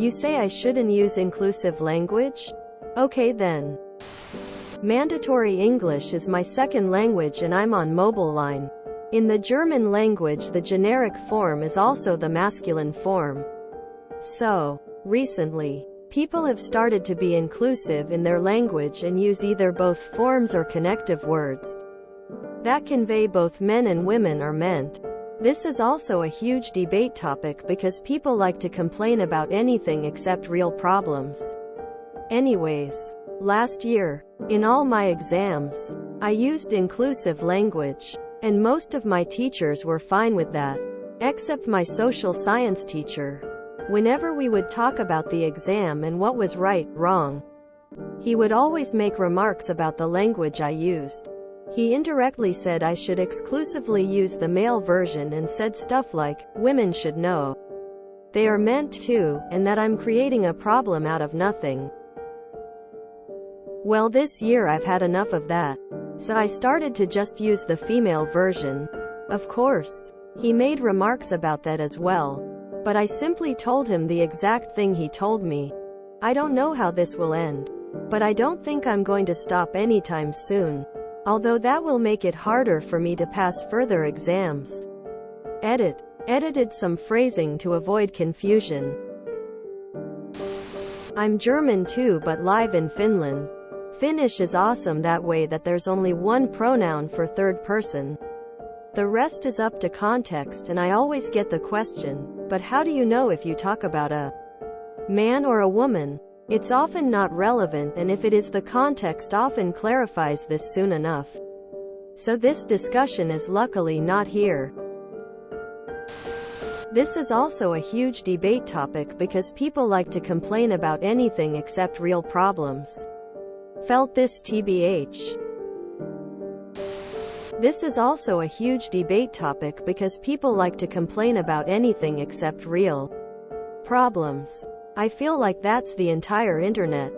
You say I shouldn't use inclusive language? Okay then. Mandatory English is my second language and I'm on mobile line. In the German language, the generic form is also the masculine form. So, recently, people have started to be inclusive in their language and use either both forms or connective words that convey both men and women are meant. This is also a huge debate topic because people like to complain about anything except real problems. Anyways, last year, in all my exams, I used inclusive language, and most of my teachers were fine with that, except my social science teacher. Whenever we would talk about the exam and what was right, wrong, he would always make remarks about the language I used. He indirectly said I should exclusively use the male version and said stuff like, women should know they are meant to, and that I'm creating a problem out of nothing. Well, this year I've had enough of that, so I started to just use the female version. Of course, he made remarks about that as well, but I simply told him the exact thing he told me. I don't know how this will end, but I don't think I'm going to stop anytime soon. Although that will make it harder for me to pass further exams. Edited some phrasing to avoid confusion. I'm German too, but live in Finland. Finnish is awesome that way that there's only one pronoun for third person. The rest is up to context, and I always get the question, but how do you know if you talk about a man or a woman? It's often not relevant, and if it is, the context often clarifies this soon enough. So this discussion is luckily not here. This is also a huge debate topic because people like to complain about anything except real problems. Felt this TBH. This is also a huge debate topic because people like to complain about anything except real problems. I feel like that's the entire internet.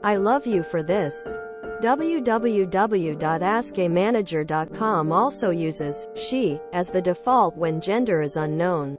I love you for this. www.askamanager.com also uses she as the default when gender is unknown.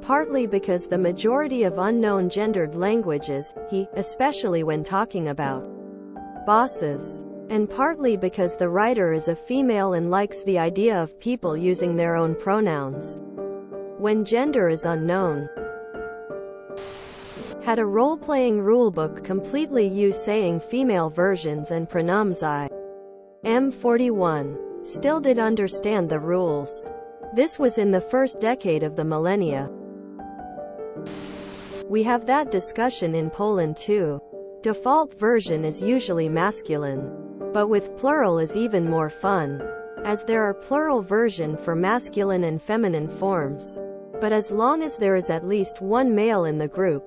Partly because the majority of unknown gendered language is he, especially when talking about bosses. And partly because the writer is a female and likes the idea of people using their own pronouns when gender is unknown. Had a role-playing rulebook completely use saying female versions and pronouns I am 41. Still did understand the rules. This was in the first decade of the millennia. We have that discussion in Poland too. Default version is usually masculine, but with plural is even more fun, as there are plural version for masculine and feminine forms. But as long as there is at least one male in the group,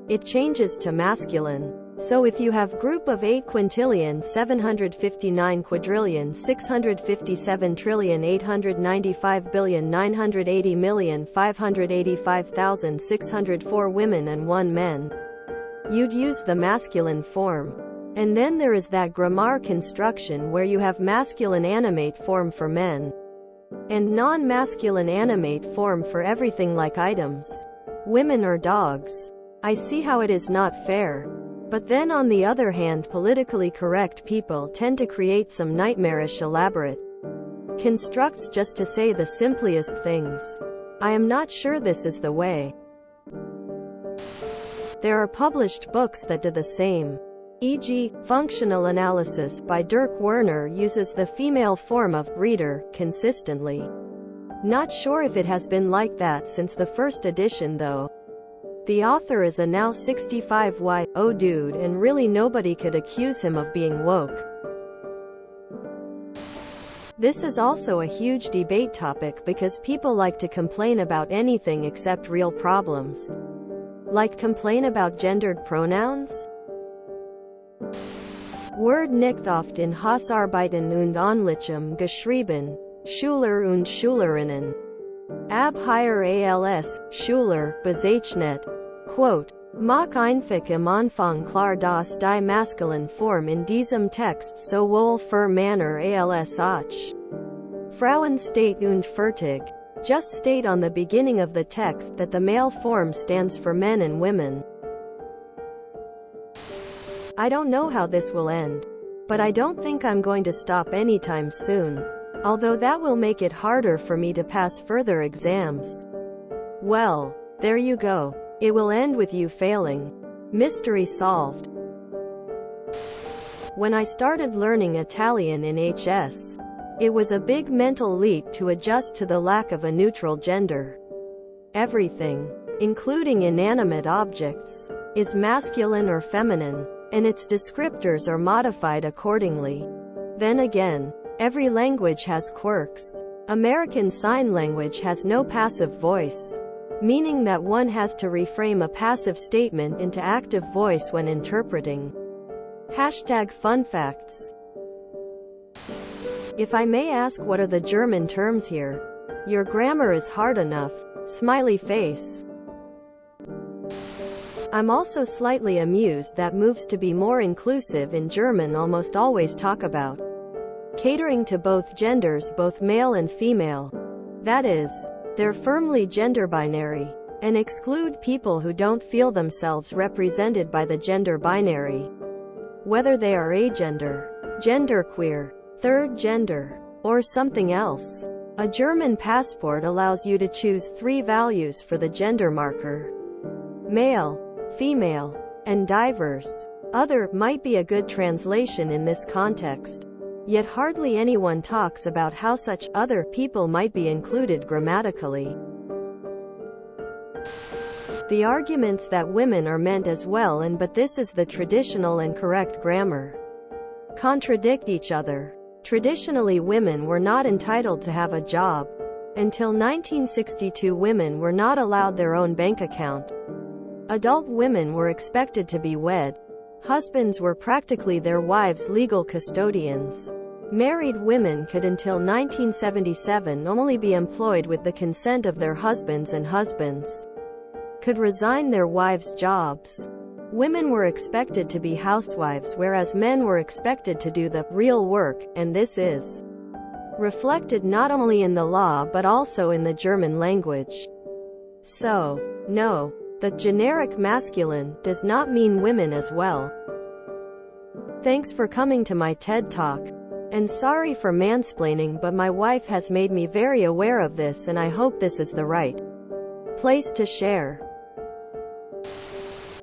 it changes to masculine. So if you have group of 8 quintillion 759 quadrillion 657 trillion 895 billion 980 million 585,604 women and 1 man, you'd use the masculine form. And then there is that grammar construction where you have masculine animate form for men and non-masculine animate form for everything like items, women or dogs. I see how it is not fair. But then on the other hand, politically correct people tend to create some nightmarish elaborate constructs just to say the simplest things. I am not sure this is the way. There are published books that do the same. E.g., Functional Analysis by Dirk Werner uses the female form of reader consistently. Not sure if it has been like that since the first edition though. The author is a now 65-year-old dude and really nobody could accuse him of being woke. This is also a huge debate topic because people like to complain about anything except real problems. Like complain about gendered pronouns? Word nicht oft in Hausarbeiten und Anlichem geschrieben, Schüler und Schülerinnen. Ab higher als, Schüler, bezeichnet. Quote, Mach einfach am Anfang klar dass die masculine Form in diesem Text sowohl für Männer als auch Frauen steht und fertig. Just state on the beginning of the text that the male form stands for men and women. I don't know how this will end, but I don't think I'm going to stop anytime soon. Although that will make it harder for me to pass further exams. Well, there you go. It will end with you failing. Mystery solved. When I started learning Italian in HS, it was a big mental leap to adjust to the lack of a neutral gender. Everything, including inanimate objects, is masculine or feminine, and its descriptors are modified accordingly. Then again, every language has quirks. American Sign Language has no passive voice, meaning that one has to reframe a passive statement into active voice when interpreting. #Fun facts. If I may ask, what are the German terms here? Your grammar is hard enough. Smiley face. I'm also slightly amused that moves to be more inclusive in German almost always talk about catering to both genders, both male and female. That is, they're firmly gender binary, and exclude people who don't feel themselves represented by the gender binary. Whether they are agender, genderqueer, third gender, or something else. A German passport allows you to choose 3 values for the gender marker. Male, female, and diverse. Other might be a good translation in this context. Yet hardly anyone talks about how such other people might be included grammatically. The arguments that women are meant as well but this is the traditional and correct grammar contradict each other. Traditionally, women were not entitled to have a job. Until 1962, women were not allowed their own bank account. Adult women were expected to be wed. Husbands were practically their wives' legal custodians. Married women could until 1977 only be employed with the consent of their husbands, and husbands could resign their wives' jobs. Women were expected to be housewives, whereas men were expected to do the real work, and this is reflected not only in the law but also in the German language. So, no, the generic masculine does not mean women as well. Thanks for coming to my TED Talk. And sorry for mansplaining, but my wife has made me very aware of this, and I hope this is the right place to share.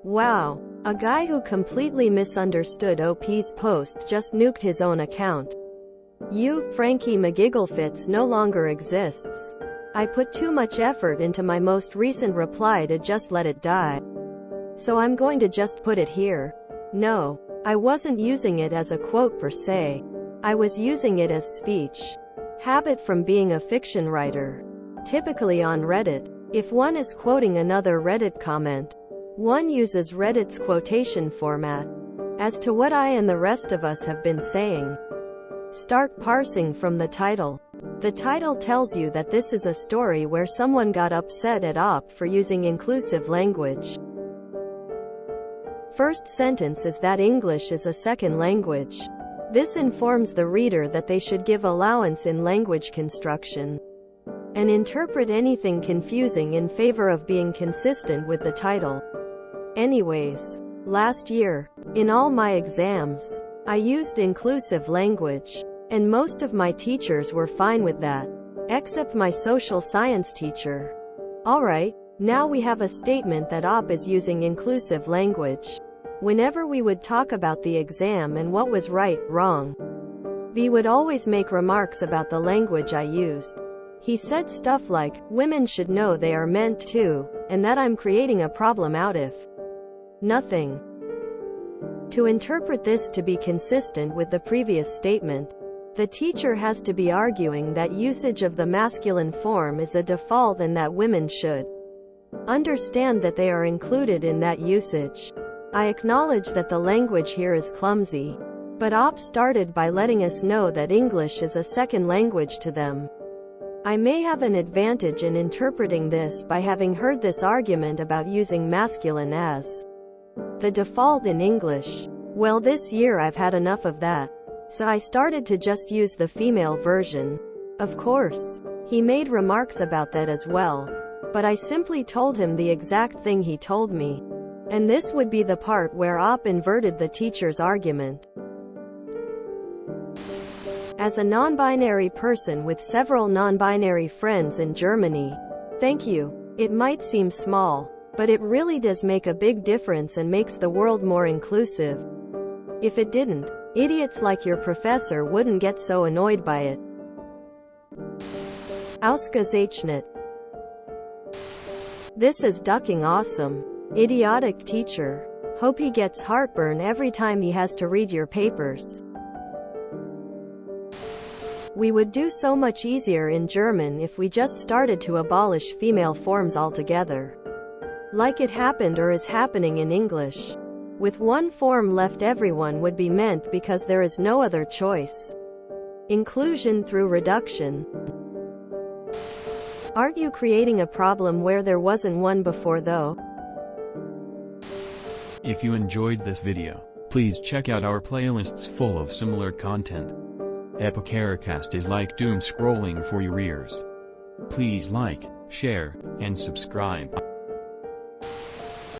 Wow. A guy who completely misunderstood OP's post just nuked his own account. Frankie McGigglefits no longer exists. I put too much effort into my most recent reply to just let it die. So I'm going to just put it here. No, I wasn't using it as a quote per se. I was using it as speech. Habit from being a fiction writer. Typically on Reddit, if one is quoting another Reddit comment, one uses Reddit's quotation format. As to what I and the rest of us have been saying, start parsing from the title. The title tells you that this is a story where someone got upset at OP for using inclusive language. First sentence is that English is a second language. This informs the reader that they should give allowance in language construction and interpret anything confusing in favor of being consistent with the title. Anyways, last year, in all my exams, I used inclusive language, and most of my teachers were fine with that, except my social science teacher. Alright, now we have a statement that OP is using inclusive language. Whenever we would talk about the exam and what was right, wrong, B would always make remarks about the language I used. He said stuff like, women should know they are meant to, and that I'm creating a problem out of nothing. To interpret this to be consistent with the previous statement, the teacher has to be arguing that usage of the masculine form is a default and that women should understand that they are included in that usage. I acknowledge that the language here is clumsy, but OP started by letting us know that English is a second language to them. I may have an advantage in interpreting this by having heard this argument about using masculine as the default in English. Well, this year I've had enough of that, so I started to just use the female version. Of course, He made remarks about that as well. But I simply told him the exact thing he told me. And this would be the part where Op inverted the teacher's argument. As a non-binary person with several non-binary friends in Germany, thank you. It might seem small, but it really does make a big difference and makes the world more inclusive. If it didn't, idiots like your professor wouldn't get so annoyed by it. Ausgezeichnet. This is ducking awesome. Idiotic teacher. Hope he gets heartburn every time he has to read your papers. We would do so much easier in German if we just started to abolish female forms altogether. Like it happened or is happening in English. With one form left, everyone would be meant because there is no other choice. Inclusion through reduction. Aren't you creating a problem where there wasn't one before though? If you enjoyed this video, please check out our playlists full of similar content. Epicaricast is like doom scrolling for your ears. Please like, share, and subscribe.